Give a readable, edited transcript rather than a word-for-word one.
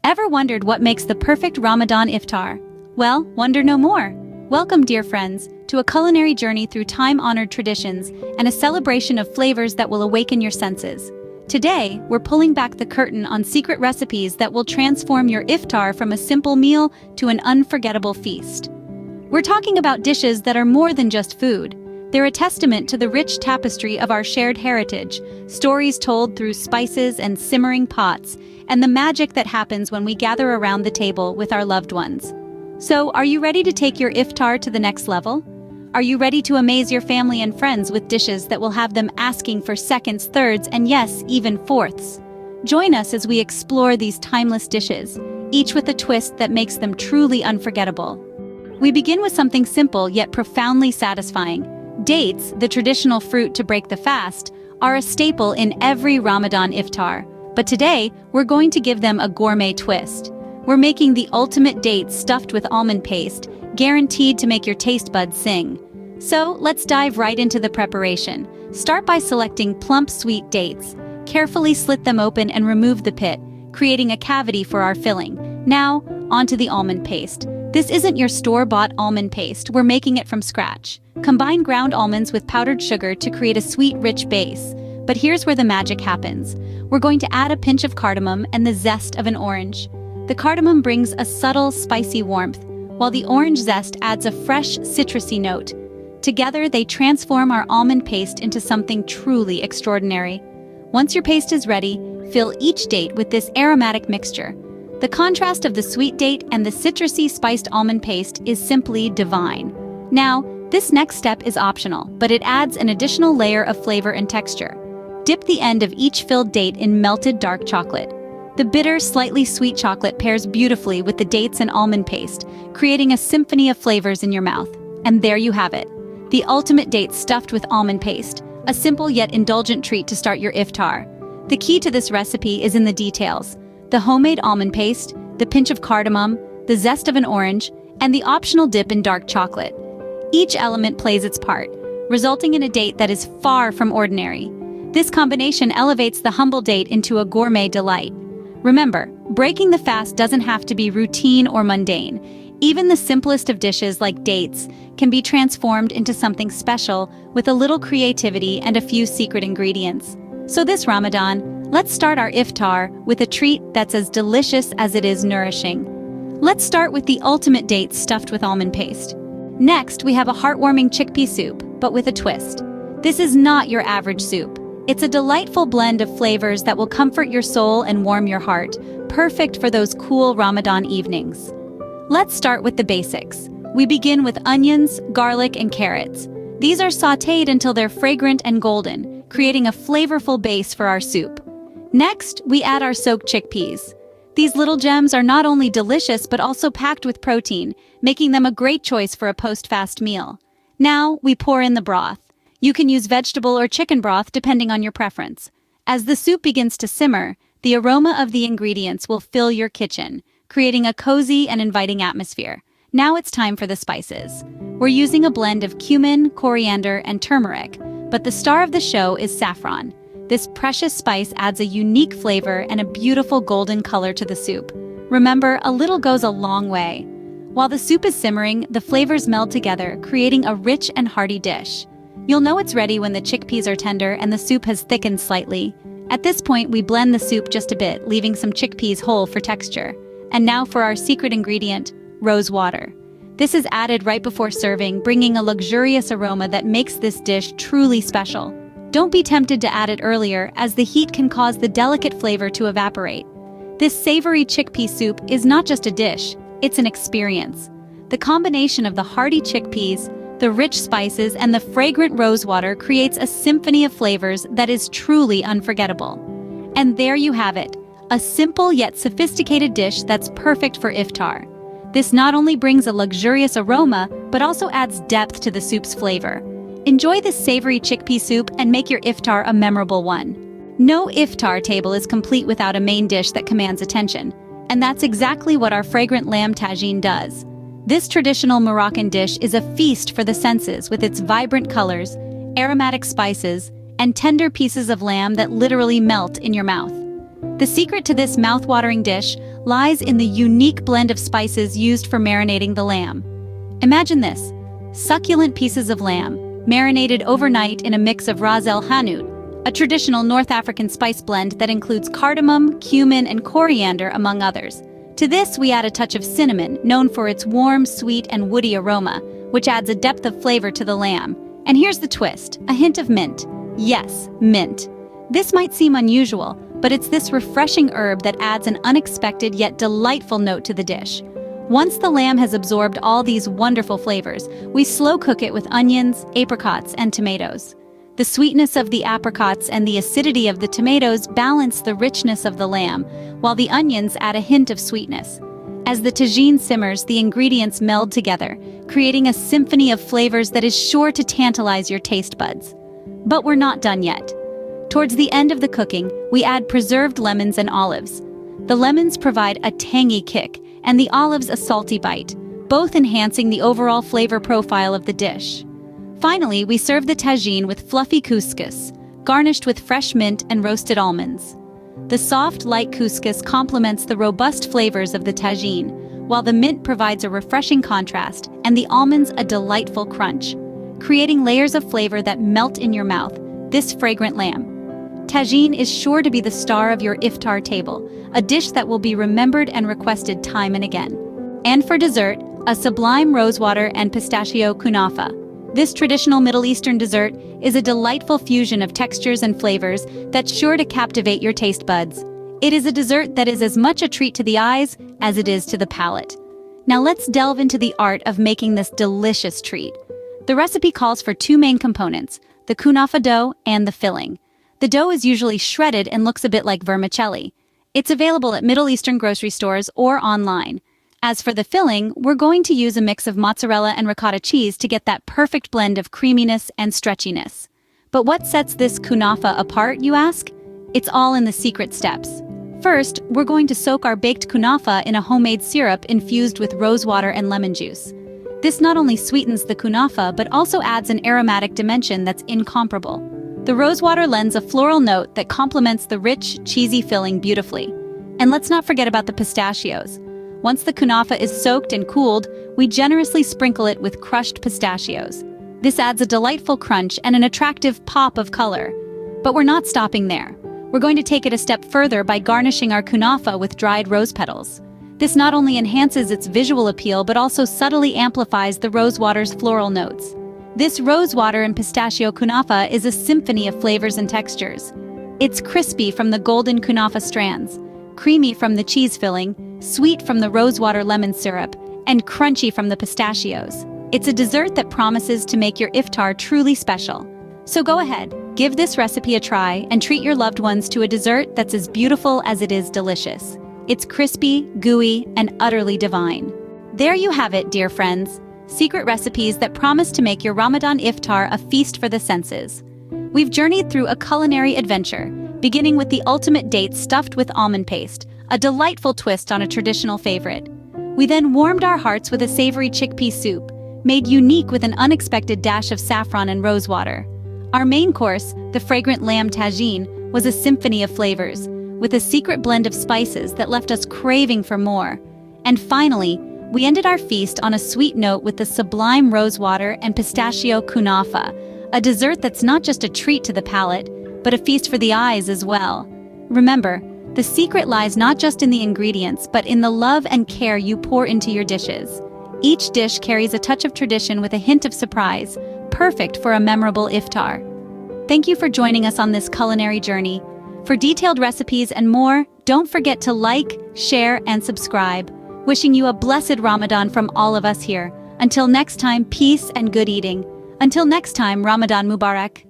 Ever wondered what makes the perfect Ramadan iftar? Well, wonder no more. Welcome, dear friends, to a culinary journey through time-honored traditions and a celebration of flavors that will awaken your senses. Today, we're pulling back the curtain on secret recipes that will transform your iftar from a simple meal to an unforgettable feast. We're talking about dishes that are more than just food. They're a testament to the rich tapestry of our shared heritage, stories told through spices and simmering pots, and the magic that happens when we gather around the table with our loved ones. So, are you ready to take your iftar to the next level? Are you ready to amaze your family and friends with dishes that will have them asking for seconds, thirds, and yes, even fourths? Join us as we explore these timeless dishes, each with a twist that makes them truly unforgettable. We begin with something simple yet profoundly satisfying. Dates, the traditional fruit to break the fast, are a staple in every Ramadan iftar. But today, we're going to give them a gourmet twist. We're making the ultimate dates stuffed with almond paste, guaranteed to make your taste buds sing. So, let's dive right into the preparation. Start by selecting plump, sweet dates. Carefully slit them open and remove the pit, creating a cavity for our filling. Now, onto the almond paste. This isn't your store-bought almond paste, we're making it from scratch. Combine ground almonds with powdered sugar to create a sweet, rich base. But here's where the magic happens. We're going to add a pinch of cardamom and the zest of an orange. The cardamom brings a subtle, spicy warmth, while the orange zest adds a fresh, citrusy note. Together, they transform our almond paste into something truly extraordinary. Once your paste is ready, fill each date with this aromatic mixture. The contrast of the sweet date and the citrusy, spiced almond paste is simply divine. Now, this next step is optional, but it adds an additional layer of flavor and texture. Dip the end of each filled date in melted dark chocolate. The bitter, slightly sweet chocolate pairs beautifully with the dates and almond paste, creating a symphony of flavors in your mouth. And there you have it, the ultimate date stuffed with almond paste, a simple yet indulgent treat to start your iftar. The key to this recipe is in the details: the homemade almond paste, the pinch of cardamom, the zest of an orange, and the optional dip in dark chocolate. Each element plays its part, resulting in a date that is far from ordinary. This combination elevates the humble date into a gourmet delight. Remember, breaking the fast doesn't have to be routine or mundane. Even the simplest of dishes like dates can be transformed into something special with a little creativity and a few secret ingredients. So this Ramadan, let's start our iftar with a treat that's as delicious as it is nourishing. Let's start with the ultimate date stuffed with almond paste. Next, we have a heartwarming chickpea soup, but with a twist. This is not your average soup. It's a delightful blend of flavors that will comfort your soul and warm your heart, perfect for those cool Ramadan evenings. Let's start with the basics. We begin with onions, garlic, and carrots. These are sautéed until they're fragrant and golden, creating a flavorful base for our soup. Next, we add our soaked chickpeas. These little gems are not only delicious but also packed with protein, making them a great choice for a post-fast meal. Now, we pour in the broth. You can use vegetable or chicken broth depending on your preference. As the soup begins to simmer, the aroma of the ingredients will fill your kitchen, creating a cozy and inviting atmosphere. Now it's time for the spices. We're using a blend of cumin, coriander, and turmeric, but the star of the show is saffron. This precious spice adds a unique flavor and a beautiful golden color to the soup. Remember, a little goes a long way. While the soup is simmering, the flavors meld together, creating a rich and hearty dish. You'll know it's ready when the chickpeas are tender and the soup has thickened slightly. At this point, we blend the soup just a bit, leaving some chickpeas whole for texture. And now for our secret ingredient, rose water. This is added right before serving, bringing a luxurious aroma that makes this dish truly special. Don't be tempted to add it earlier, as the heat can cause the delicate flavor to evaporate. This savory chickpea soup is not just a dish, it's an experience. The combination of the hearty chickpeas, the rich spices, and the fragrant rosewater creates a symphony of flavors that is truly unforgettable. And there you have it, a simple yet sophisticated dish that's perfect for iftar. This not only brings a luxurious aroma, but also adds depth to the soup's flavor. Enjoy this savory chickpea soup and make your iftar a memorable one. No iftar table is complete without a main dish that commands attention, and that's exactly what our fragrant lamb tagine does. This traditional Moroccan dish is a feast for the senses with its vibrant colors, aromatic spices, and tender pieces of lamb that literally melt in your mouth. The secret to this mouth-watering dish lies in the unique blend of spices used for marinating the lamb. Imagine this: succulent pieces of lamb, marinated overnight in a mix of ras el hanout, a traditional North African spice blend that includes cardamom, cumin, and coriander, among others. To this, we add a touch of cinnamon, known for its warm, sweet, and woody aroma, which adds a depth of flavor to the lamb. And here's the twist: a hint of mint. Yes, mint. This might seem unusual, but it's this refreshing herb that adds an unexpected yet delightful note to the dish. Once the lamb has absorbed all these wonderful flavors, we slow cook it with onions, apricots, and tomatoes. The sweetness of the apricots and the acidity of the tomatoes balance the richness of the lamb, while the onions add a hint of sweetness. As the tagine simmers, the ingredients meld together, creating a symphony of flavors that is sure to tantalize your taste buds. But we're not done yet. Towards the end of the cooking, we add preserved lemons and olives. The lemons provide a tangy kick, and the olives a salty bite, both enhancing the overall flavor profile of the dish. Finally, we serve the tagine with fluffy couscous, garnished with fresh mint and roasted almonds. The soft, light couscous complements the robust flavors of the tagine, while the mint provides a refreshing contrast and the almonds a delightful crunch, creating layers of flavor that melt in your mouth. This fragrant lamb tagine is sure to be the star of your iftar table, a dish that will be remembered and requested time and again. And for dessert, a sublime rosewater and pistachio kunafa. This traditional Middle Eastern dessert is a delightful fusion of textures and flavors that's sure to captivate your taste buds. It is a dessert that is as much a treat to the eyes as it is to the palate. Now let's delve into the art of making this delicious treat. The recipe calls for two main components: the kunafa dough and the filling. The dough is usually shredded and looks a bit like vermicelli. It's available at Middle Eastern grocery stores or online. As for the filling, we're going to use a mix of mozzarella and ricotta cheese to get that perfect blend of creaminess and stretchiness. But what sets this kunafa apart, you ask? It's all in the secret steps. First, we're going to soak our baked kunafa in a homemade syrup infused with rosewater and lemon juice. This not only sweetens the kunafa, but also adds an aromatic dimension that's incomparable. The rosewater lends a floral note that complements the rich, cheesy filling beautifully. And let's not forget about the pistachios. Once the kunafa is soaked and cooled, we generously sprinkle it with crushed pistachios. This adds a delightful crunch and an attractive pop of color. But we're not stopping there. We're going to take it a step further by garnishing our kunafa with dried rose petals. This not only enhances its visual appeal, but also subtly amplifies the rosewater's floral notes. This rosewater and pistachio kunafa is a symphony of flavors and textures. It's crispy from the golden kunafa strands, creamy from the cheese filling, sweet from the rosewater lemon syrup, and crunchy from the pistachios. It's a dessert that promises to make your iftar truly special. So go ahead, give this recipe a try and treat your loved ones to a dessert that's as beautiful as it is delicious. It's crispy, gooey, and utterly divine. There you have it, dear friends. Secret recipes that promise to make your Ramadan iftar a feast for the senses. We've journeyed through a culinary adventure, beginning with the ultimate dates stuffed with almond paste, a delightful twist on a traditional favorite. We then warmed our hearts with a savory chickpea soup, made unique with an unexpected dash of saffron and rosewater. Our main course, the fragrant lamb tagine, was a symphony of flavors, with a secret blend of spices that left us craving for more. And finally, we ended our feast on a sweet note with the sublime rosewater and pistachio kunafa, a dessert that's not just a treat to the palate, but a feast for the eyes as well. Remember, the secret lies not just in the ingredients, but in the love and care you pour into your dishes. Each dish carries a touch of tradition with a hint of surprise, perfect for a memorable iftar. Thank you for joining us on this culinary journey. For detailed recipes and more, don't forget to like, share, and subscribe. Wishing you a blessed Ramadan from all of us here. Until next time, peace and good eating. Until next time, Ramadan Mubarak.